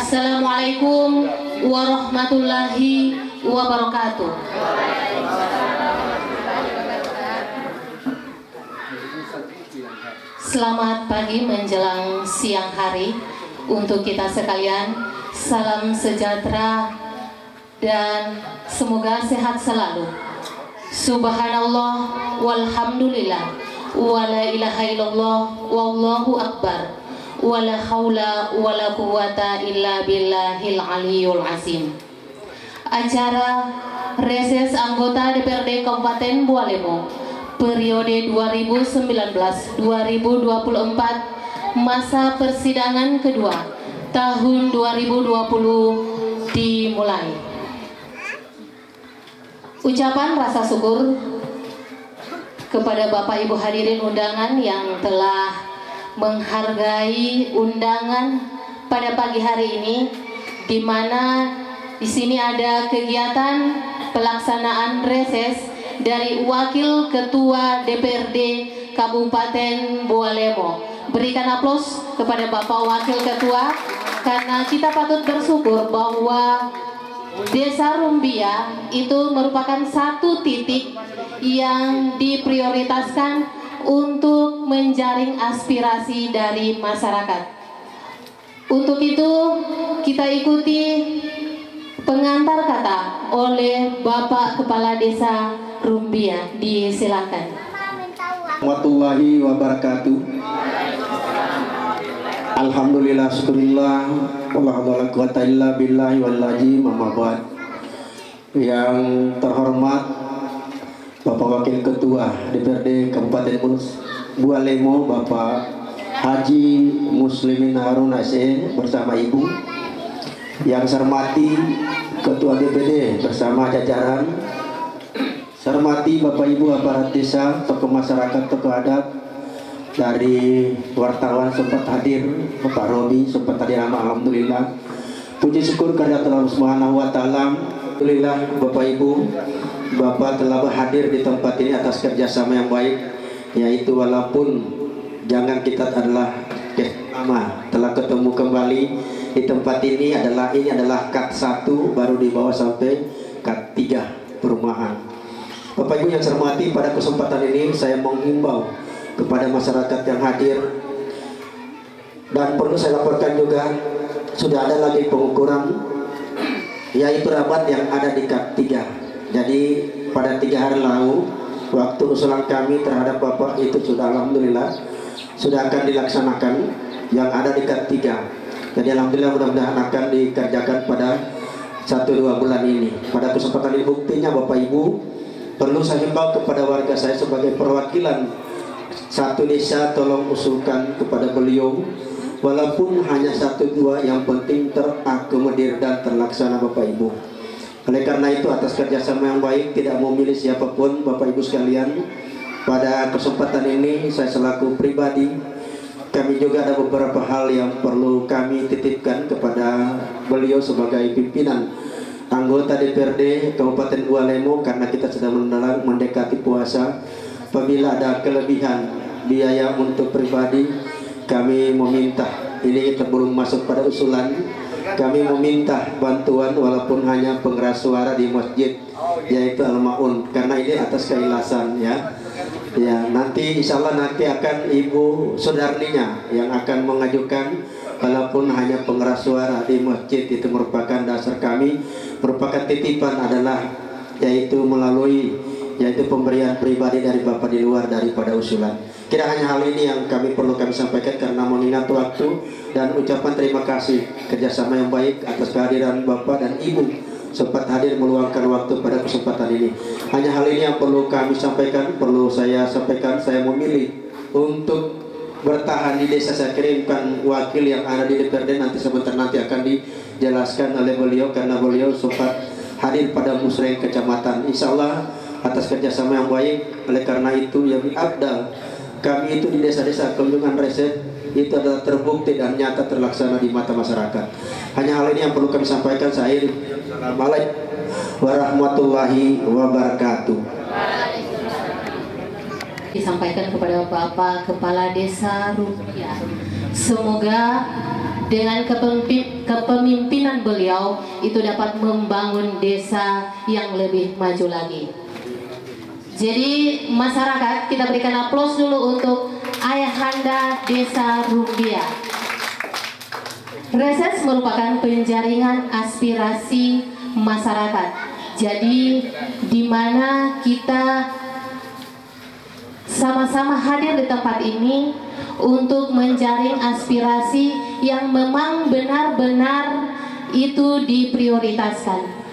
Assalamualaikum warahmatullahi wabarakatuh. Selamat pagi menjelang siang hari untuk kita sekalian. Salam sejahtera dan semoga sehat selalu. Subhanallah walhamdulillah wala ilaha illallah wallahu akbar wala haula wala quwata illa billahil aliyul azim. Acara reses anggota DPRD Kabupaten Bualemo periode 2019-2024 masa persidangan kedua tahun 2020 dimulai. Ucapan rasa syukur kepada Bapak Ibu hadirin undangan yang telah menghargai undangan pada pagi hari ini, di mana di sini ada kegiatan pelaksanaan reses dari Wakil Ketua DPRD Kabupaten Bualemo. Berikan aplaus kepada Bapak Wakil Ketua, karena kita patut bersyukur bahwa Desa Rumbia itu merupakan satu titik yang diprioritaskan untuk menjaring aspirasi dari masyarakat. Untuk itu kita ikuti pengantar kata oleh Bapak Kepala Desa Rumbia. Disilakan. Warahmatullahi wabarakatuh. Alhamdulillah, syukurillah, wala quwata illa billahi wal azim, amma ba'd. Yang terhormat Bapak Wakil Ketua DPRD Kabupaten Bualemo, Bapak Haji Muslimin Harun Aceh bersama Ibu. Yang saya hormati Ketua DPD bersama jajaran. Saya hormati Bapak Ibu aparat desa, tokoh masyarakat, tokoh adat, dari wartawan sempat hadir, Bapak Robi sempat hadir, alhamdulillah. Puji syukur kepada Allah Subhanahu wa taala. Alhamdulillah Bapak Ibu, Bapak telah hadir di tempat ini atas kerjasama yang baik, yaitu walaupun jangan kita adalah lama telah ketemu kembali di tempat ini adalah kat 1 baru dibawa sampai kat 3 perumahan. Bapak Ibu yang saya hormati, pada kesempatan ini saya menghimbau kepada masyarakat yang hadir, dan perlu saya laporkan juga sudah ada lagi pengukuran, yaitu rabat yang ada di kat 3. Jadi pada 3 hari lalu waktu usulan kami terhadap Bapak itu sudah alhamdulillah sudah akan dilaksanakan yang ada di kat 3. Jadi alhamdulillah mudah-mudahan akan dikerjakan pada 1-2 bulan ini. Pada kesempatan ini buktinya Bapak Ibu, perlu saya himbau kepada warga saya sebagai perwakilan satu desa, tolong usulkan kepada beliau, walaupun hanya 1-2, yang penting terakomodir dan terlaksana Bapak Ibu. Oleh karena itu atas kerjasama yang baik, tidak memilih siapapun Bapak Ibu sekalian, pada kesempatan ini saya selaku pribadi, kami juga ada beberapa hal yang perlu kami titipkan kepada beliau sebagai pimpinan anggota DPRD Kabupaten Bualemo, karena kita sedang mendekati puasa. Apabila ada kelebihan biaya untuk pribadi, kami meminta, ini kita belum masuk pada usulan, kami meminta bantuan walaupun hanya pengeras suara di masjid, yaitu Al-Ma'un, karena ini atas keikhlasan ya. Ya, nanti insya Allah nanti akan Ibu Sudarninya yang akan mengajukan, walaupun hanya pengeras suara di masjid, itu merupakan dasar kami, merupakan titipan adalah yaitu melalui pemberian pribadi dari Bapak di luar daripada usulan. Kira hanya hal ini yang kami sampaikan, karena mengingat waktu dan ucapan terima kasih kerjasama yang baik atas kehadiran Bapak dan Ibu sempat hadir meluangkan waktu pada kesempatan ini. Hanya hal ini yang perlu kami sampaikan, perlu saya sampaikan. Saya memilih untuk bertahan di desa. Saya kirimkan wakil yang ada di DPRD, nanti sebentar nanti akan dijelaskan oleh beliau, karena beliau sempat hadir pada musreng kecamatan. Insya Allah atas kerjasama yang baik. Oleh karena itu yang abdal kami itu di desa-desa kunjungan reses itu adalah terbukti dan nyata terlaksana di mata masyarakat. Hanya hal ini yang perlu kami sampaikan. Saya Assalamualaikum warahmatullahi wabarakatuh. Disampaikan kepada Bapak Kepala Desa Rumbia, semoga dengan kepemimpinan beliau itu dapat membangun desa yang lebih maju lagi. Jadi masyarakat, kita berikan aplaus dulu untuk Ayahanda Desa Rumbia. Reses merupakan penjaringan aspirasi masyarakat. Jadi di mana kita sama-sama hadir di tempat ini untuk menjaring aspirasi yang memang benar-benar itu diprioritaskan.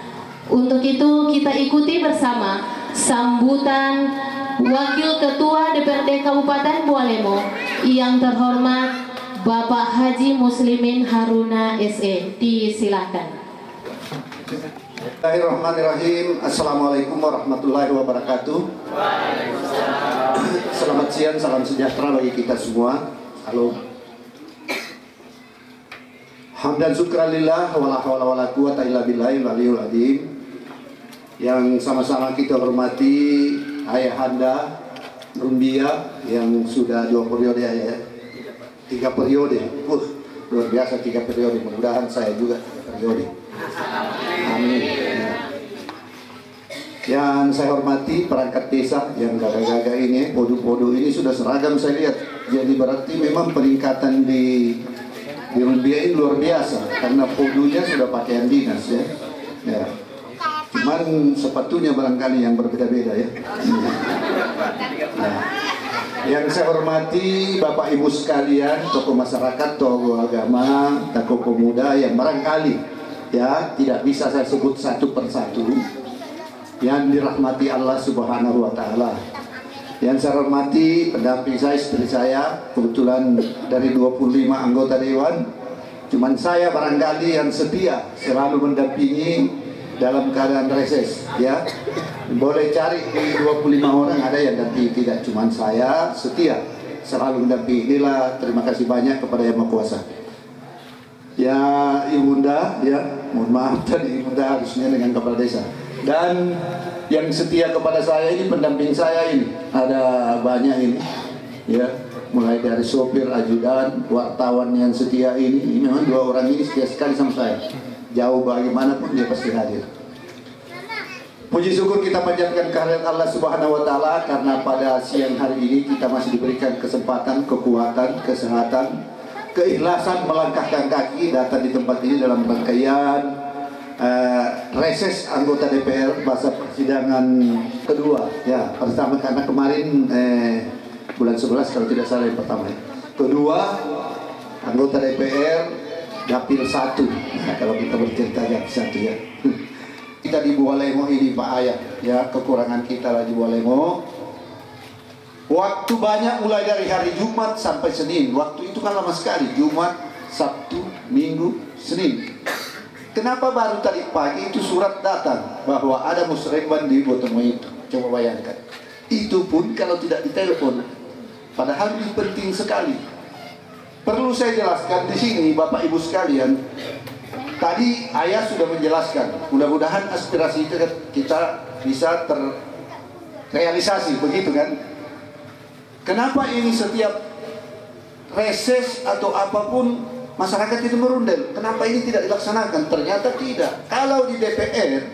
Untuk itu kita ikuti bersama sambutan Wakil Ketua DPRD Kabupaten Bualemo yang terhormat Bapak Haji Muslimin Haruna SE. Disilakan. Bismillahirrahmanirrahim. Assalamualaikum warahmatullahi wabarakatuh. Selamat siang, salam sejahtera bagi kita semua. Halo. Hamdan syukralillah wala haula wala quwata illa billahil aliyul azim. Yang sama-sama kita hormati Ayahanda Rumbia yang sudah 2 periode ya. 3 periode. Luar biasa 3 periode. Mudah-mudahan saya juga 3 periode. Amin. Yang saya hormati perangkat desa yang gagah-gagah ini, podo-podo ini sudah seragam saya lihat. Jadi berarti memang peningkatan di Rumbia ini luar biasa karena podonya sudah pakaian dinas ya. Ya. Cuman sepatunya barangkali yang berbeda-beda ya. Nah, yang saya hormati Bapak Ibu sekalian, tokoh masyarakat, tokoh agama, tokoh pemuda yang barangkali ya tidak bisa saya sebut satu persatu yang dirahmati Allah Subhanahu wa taala. Yang saya hormati pendamping saya, istri saya, kebetulan dari 25 anggota dewan, cuman saya barangkali yang setia selalu mendampingi dalam keadaan reses ya. Boleh cari di 25 orang ada yang dampingi, tidak cuman saya setia selalu mendampingi. Inilah terima kasih banyak kepada Yang Maha Kuasa. Ya Ibunda ya, mohon maaf tadi Ibunda harusnya dengan kepala desa. Dan yang setia kepada saya ini pendamping saya ini ada banyak ini ya, mulai dari sopir, ajudan, wartawan yang setia ini memang 2 orang ini setia sekali sama saya. Jauh bagaimanapun dia pasti hadir. Puji syukur kita panjatkan kehadirat Allah Subhanahu wa taala karena pada siang hari ini kita masih diberikan kesempatan, kekuatan, kesehatan, keikhlasan melangkahkan kaki datang di tempat ini dalam rangkaian reses anggota DPR masa persidangan kedua ya. Pertama karena kemarin bulan 11 kalau tidak salah yang pertama ya. Kedua anggota DPR dapil 1. Nah, kalau kita bercerita dapil 1 ya. Kita di Bualemo ini Pak Ayah ya, kekurangan kita lah di Bualemo. Waktu banyak mulai dari hari Jumat sampai Senin. Waktu itu kan lama sekali, Jumat, Sabtu, Minggu, Senin. Kenapa baru tadi pagi itu surat datang bahwa ada musremban di Botomo itu? Coba bayangkan. Itu pun kalau tidak ditelepon. Padahal ini penting sekali. Perlu saya jelaskan di sini Bapak Ibu sekalian. Tadi Ayah sudah menjelaskan. Mudah-mudahan aspirasi kita bisa terrealisasi, begitu kan? Kenapa ini setiap reses atau apapun masyarakat itu merundel? Kenapa ini tidak dilaksanakan? Ternyata tidak. Kalau di DPR,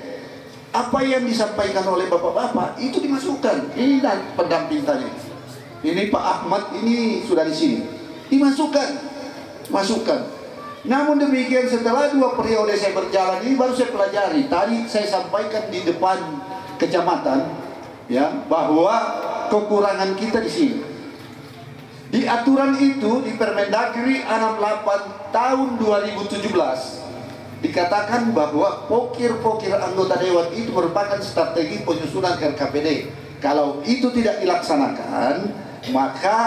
apa yang disampaikan oleh bapak-bapak itu dimasukkan. Ini pendamping tadi. Ini Pak Ahmad ini sudah di sini. Dimasukkan, masukkan. Namun demikian setelah 2 periode saya berjalan ini baru saya pelajari. Tadi saya sampaikan di depan kecamatan ya bahwa kekurangan kita di sini. Di aturan itu di Permendagri 68 tahun 2017 dikatakan bahwa pokir-pokir anggota dewan itu merupakan strategi penyusunan RKPD. Kalau itu tidak dilaksanakan, maka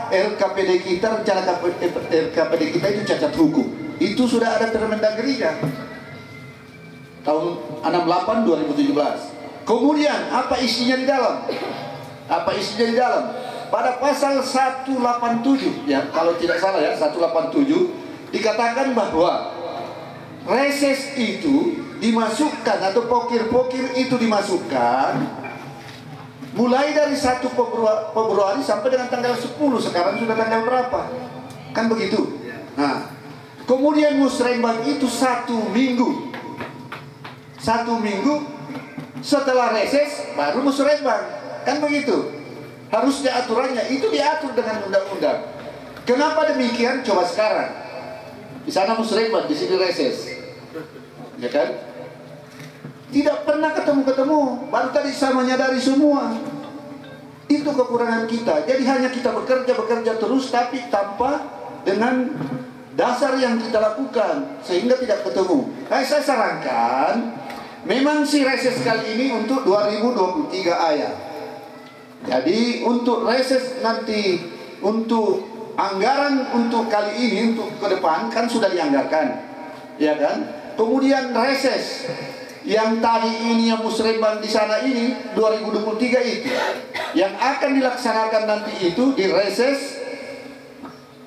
RKPD kita, rencana RKPD kita itu cacat hukum. Itu sudah ada Permendagri-nya tahun 68 2017. Kemudian apa isinya di dalam? Apa isinya di dalam? Pada pasal 187 ya, kalau tidak salah ya, 187 dikatakan bahwa reses itu dimasukkan atau pokir-pokir itu dimasukkan mulai dari 1 Februari sampai dengan tanggal 10. Sekarang sudah tanggal berapa? Kan begitu. Nah, Kemudian musrembang itu 1 minggu. 1 minggu setelah reses baru musrembang. Kan begitu. Harusnya aturannya itu diatur dengan undang-undang. Kenapa demikian? Coba sekarang. Di sana musrembang, di sini reses. Ya kan? Tidak pernah ketemu-ketemu. Baru tadi saya menyadari semua. Itu kekurangan kita. Jadi hanya kita bekerja terus, tapi tanpa dengan dasar yang kita lakukan, sehingga tidak ketemu. Saya sarankan, memang si reses kali ini untuk 2023 ayat. Jadi untuk reses nanti, untuk anggaran untuk kali ini, untuk ke depan kan sudah dianggarkan, ya kan? Kemudian reses yang tadi ini yang musrembang di sana ini 2023 itu yang akan dilaksanakan nanti itu di reses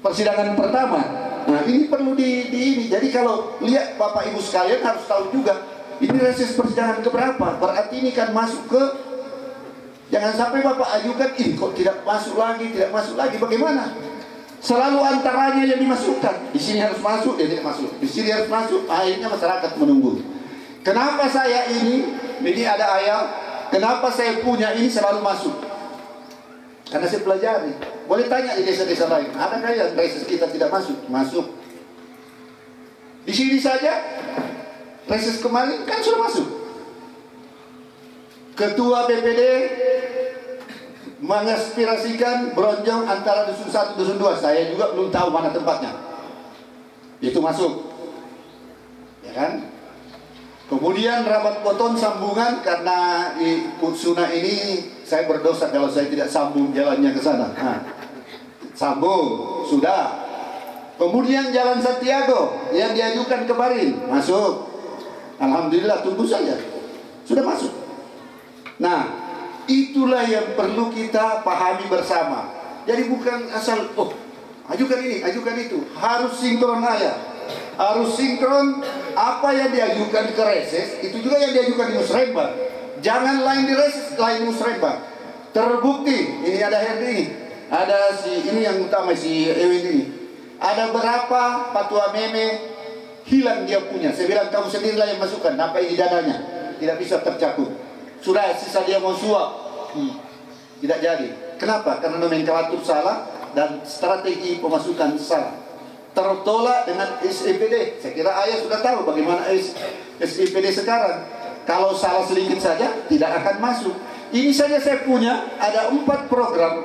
persidangan pertama. Nah ini perlu ini. Jadi kalau lihat Bapak Ibu sekalian harus tahu juga ini reses persidangan keberapa. Berarti ini kan masuk ke, jangan sampai Bapak ajukan ini kok tidak masuk lagi, bagaimana? Selalu antaranya yang dimasukkan. Di sini harus masuk, dia tidak masuk. Di sini harus masuk, akhirnya masyarakat menunggu. Kenapa saya ini ada ayat, kenapa saya punya ini selalu masuk? Karena saya pelajari. Boleh tanya di desa-desa lain, adakah yang reses kita tidak masuk? Masuk. Di sini saja, reses kemarin kan sudah masuk. Ketua BPD mengaspirasikan bronjong antara dusun 1 dusun 2. Saya juga belum tahu mana tempatnya. Itu masuk. Ya kan? Kemudian rabat poton sambungan, karena di Putsuna ini saya berdosa kalau saya tidak sambung jalannya ke sana. Nah, sambung, sudah. Kemudian Jalan Santiago yang diajukan ke Barin, masuk. Alhamdulillah, tunggu saja. Sudah masuk. Nah, itulah yang perlu kita pahami bersama. Jadi bukan asal, ajukan ini, ajukan itu. Harus sinkron ayat. Harus sinkron. Apa yang diajukan ke reses itu juga yang diajukan di musrembang. Jangan lain di reses, lain musrembang. Terbukti, ini ada Herdi, ada si ini yang utama, si Ewin ini. Ada berapa Patua Meme hilang dia punya. Saya bilang kamu sendirilah yang masukkan. Apa ini dananya? Tidak bisa tercakup. Sudah sisa dia mau suap, tidak jadi. Kenapa? Karena nomenklatur salah dan strategi pemasukan salah. Tertolak dengan SIPD. Saya kira ayah sudah tahu bagaimana SIPD sekarang. Kalau salah sedikit saja tidak akan masuk. Ini saja saya punya ada 4 program.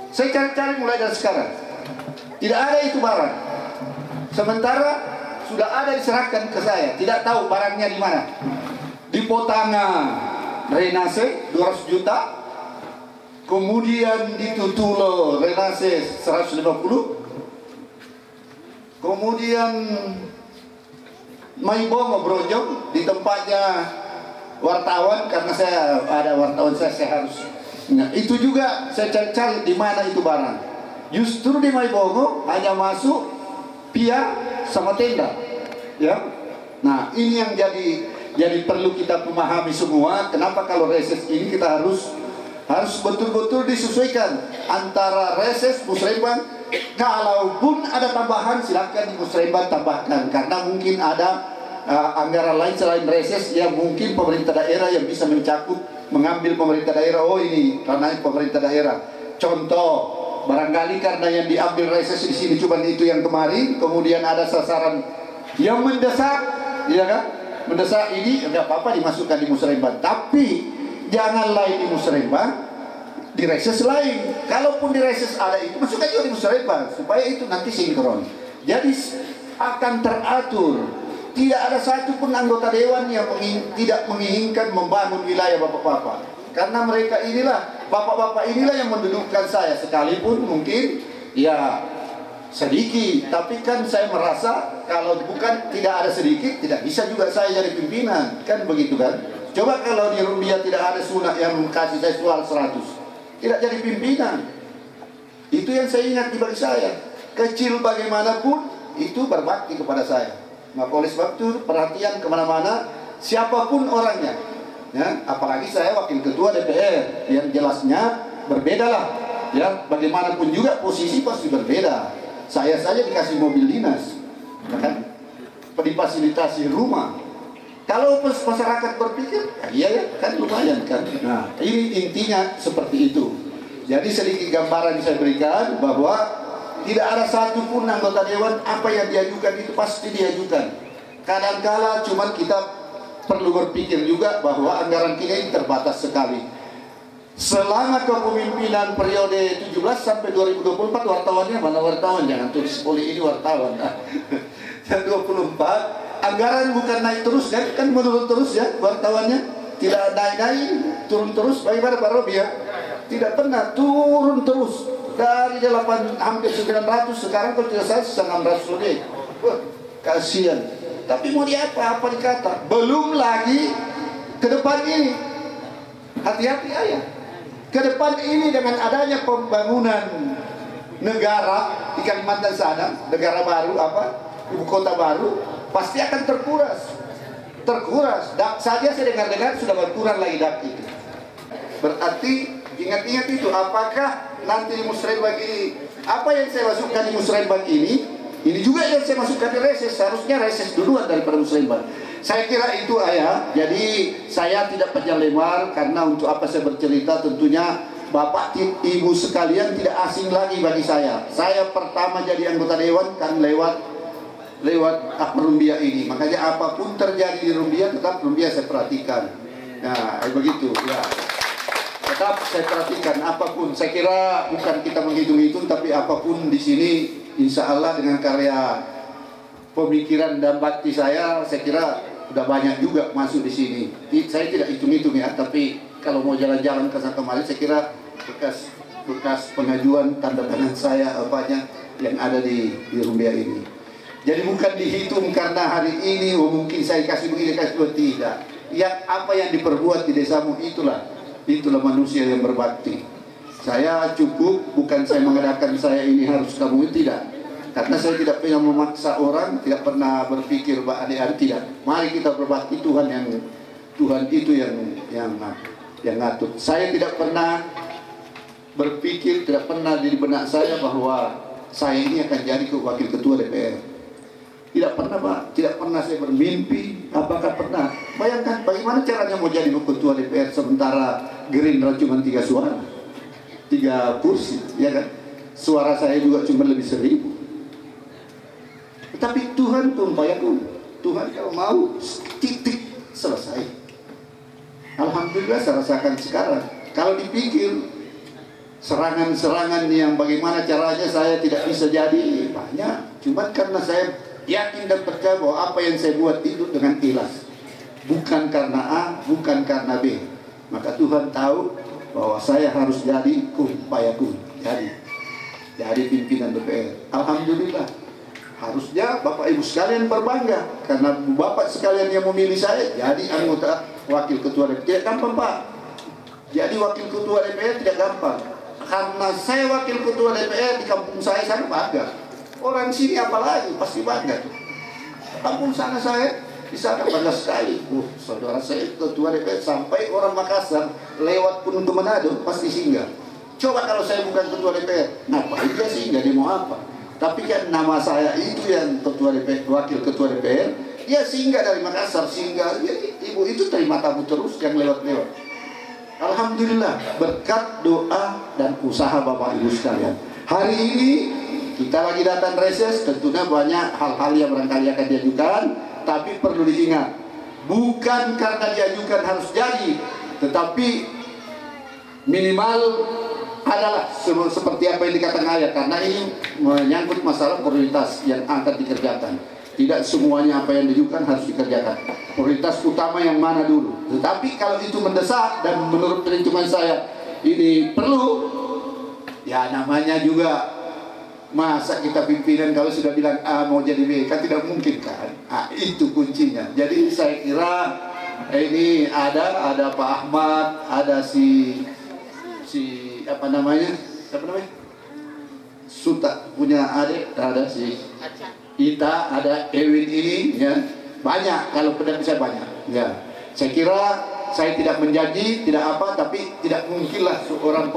Saya cari-cari mulai dari sekarang. Tidak ada itu barang. Sementara sudah ada diserahkan ke saya. Tidak tahu barangnya di mana. Di Potanga Renase 200 juta. Kemudian di Tutulo Renase 150. Kemudian Maibongo Brojong di tempatnya wartawan, karena saya ada wartawan saya harus. Nah, itu juga saya cari-cari di mana itu barang. Justru di Maibongo hanya masuk piar sama tenda. Ya. Nah, ini yang jadi perlu kita memahami semua. Kenapa kalau reses ini kita harus betul-betul disesuaikan antara reses musrembang. Kalaupun ada tambahan silakan di musrembang tambahkan, karena mungkin ada anggaran lain selain reses yang mungkin pemerintah daerah yang bisa mencakup, mengambil pemerintah daerah. Oh ini karena pemerintah daerah. Contoh, barangkali karena yang diambil reses di sini cuma itu yang kemarin, kemudian ada sasaran yang mendesak, ya kan? Mendesak ini enggak apa-apa dimasukkan di musrembang, tapi jangan lain di musrembang, di reses lain. Kalaupun di reses ada itu, masukkan juga di musrembang supaya itu nanti sinkron. Jadi akan teratur. Tidak ada satupun anggota dewan yang tidak menginginkan membangun wilayah bapak-bapak. Karena mereka inilah, bapak-bapak inilah yang mendudukkan saya. Sekalipun mungkin ya sedikit, tapi kan saya merasa kalau bukan tidak ada sedikit, tidak bisa juga saya jadi pimpinan. Kan begitu kan? Coba kalau di Rumbia tidak ada sunak yang kasih saya soal 100, tidak jadi pimpinan. Itu yang saya ingat di bagi saya. Kecil bagaimanapun itu berbakti kepada saya. Maka oleh sebab itu perhatian kemana-mana, siapapun orangnya, ya, apalagi saya wakil ketua DPR, yang jelasnya berbeda lah, ya, bagaimanapun juga posisi pasti berbeda. Saya saja dikasih mobil dinas, kan? Difasilitasi rumah. Kalau masyarakat berpikir, iya ya, kan lumayan kan. Nah, ini intinya seperti itu. Jadi sedikit gambaran saya berikan bahwa tidak ada satupun anggota dewan apa yang diajukan itu pasti diajukan. Kadang-kala cuma kita perlu berpikir juga bahwa anggaran kita ini terbatas sekali. Selama kepemimpinan periode 17 sampai 2024 wartawannya mana wartawan, jangan tulis poli ini wartawan. Yang 24 anggaran bukan naik terus kan menurun terus ya wartawannya, tidak naik-naik, turun terus. Bagaimana Pak Robi ya? Tidak pernah, turun terus dari 8 hampir 900 sekarang kalau tidak salah 600 lebih. Wah, kasihan. Tapi mau apa dikata? Belum lagi ke depan ini. Hati-hati ayah. Ke depan ini dengan adanya pembangunan negara di Kalimantan sana, negara baru ibu kota baru, pasti akan terkuras. Dak saja saya dengar-dengar sudah berkurang lagi dak itu. Berarti ingat-ingat itu, apakah nanti di musrembang ini, apa yang saya masukkan di musrembang ini juga yang saya masukkan di reses, seharusnya reses duluan daripada musrembang. Saya kira itu ayah. Jadi saya tidak panjang lebar karena untuk apa saya bercerita, tentunya Bapak Ibu sekalian tidak asing lagi bagi saya. Saya pertama jadi anggota dewan kan lewat Rumbia ini. Makanya apapun terjadi di Rumbia, tetap Rumbia saya perhatikan. Nah, begitu ya. Tetap saya perhatikan apapun. Saya kira bukan kita menghitung-hitung, tapi apapun di sini insya Allah dengan karya pemikiran dan bakti saya kira udah banyak juga masuk di sini. Saya tidak hitung-hitung ya, tapi kalau mau jalan-jalan ke sana kemari, saya kira bekas pengajuan tanda tangan saya apanya yang ada di Rumbia ini. Jadi bukan dihitung karena hari ini mungkin saya kasih begini, kasih begini, tidak. Yang apa yang diperbuat di desamu itulah manusia yang berbakti. Saya cukup, bukan saya mengadakan saya ini harus kamu, tidak. Karena saya tidak pernah memaksa orang, tidak pernah berpikir adik-adik, tidak. Mari kita berbakti, Tuhan itu yang ngatur. Saya tidak pernah berpikir, tidak pernah di benak saya bahwa saya ini akan jadi wakil ketua DPR. Tidak pernah Pak, tidak pernah saya bermimpi. Apakah pernah? Bayangkan bagaimana caranya mau jadi ketua DPR sementara Gerindra cuma 3 suara, 3 kursi, ya kan? Suara saya juga cuma lebih 1000. Tapi Tuhan pun payahku. Tuhan kalau mau titik selesai. Alhamdulillah saya rasakan sekarang. Kalau dipikir serangan-serangan yang bagaimana caranya saya tidak bisa jadi banyak. Cuma karena saya yakin dan percaya bahwa apa yang saya buat itu dengan ikhlas, bukan karena A, bukan karena B. Maka Tuhan tahu bahwa saya harus jadi payahku, jadi pimpinan DPR. Alhamdulillah. Harusnya Bapak Ibu sekalian berbangga karena Bapak sekalian yang memilih saya jadi anggota wakil ketua DPR. Tidak gampang Pak. Jadi wakil ketua DPR tidak gampang. Karena saya wakil ketua DPR di kampung saya bangga. Orang sini apalagi pasti bangga. Kampung sana saya di sana bangga sekali. Saudara saya ketua DPR, sampai orang Makassar lewat pun ke Manado pasti singgah. Coba kalau saya bukan ketua DPR, ngapain dia singgah, dia mau apa? Tapi kan nama saya itu yang ketua DPR, wakil ketua DPR, dia singgah dari Makassar, singgah. Jadi ibu itu terima tamu terus yang lewat-lewat. Alhamdulillah berkat doa dan usaha Bapak Ibu sekalian. Hari ini kita lagi datang reses, tentunya banyak hal-hal yang barangkali akan diajukan, tapi perlu diingat, bukan karena diajukan harus jadi, tetapi minimal adalah seperti apa yang dikatakan ayat, karena ini menyangkut masalah prioritas yang akan dikerjakan. Tidak semuanya apa yang diajukan harus dikerjakan. Prioritas utama yang mana dulu. Tetapi kalau itu mendesak dan menurut perhitungan saya ini perlu, ya namanya juga masa kita pimpinan kalau sudah bilang A mau jadi B, kan tidak mungkin kan. Itu kuncinya. Jadi saya kira ini ada Pak Ahmad, ada si apa namanya Suta punya adik, ada si Ita, ada Ewin ini ya, banyak. Kalau pedang saya banyak ya. Saya kira saya tidak menjanji, tidak apa, tapi tidak mungkinlah seorang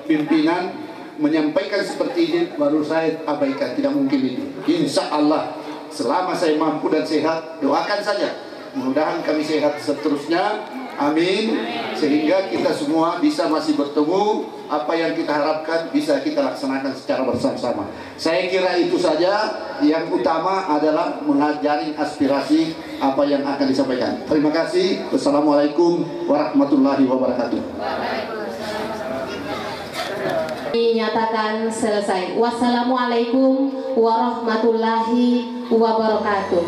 pimpinan menyampaikan seperti ini baru saya abaikan, tidak mungkin itu. Insya Allah selama saya mampu dan sehat, doakan saja. Mudah-mudahan kami sehat seterusnya. Amin. Sehingga kita semua bisa masih bertemu, apa yang kita harapkan bisa kita laksanakan secara bersama-sama. Saya kira itu saja. Yang utama adalah mengajari aspirasi apa yang akan disampaikan. Terima kasih. Wassalamualaikum warahmatullahi wabarakatuh. Dinyatakan selesai. Wassalamualaikum warahmatullahi wabarakatuh.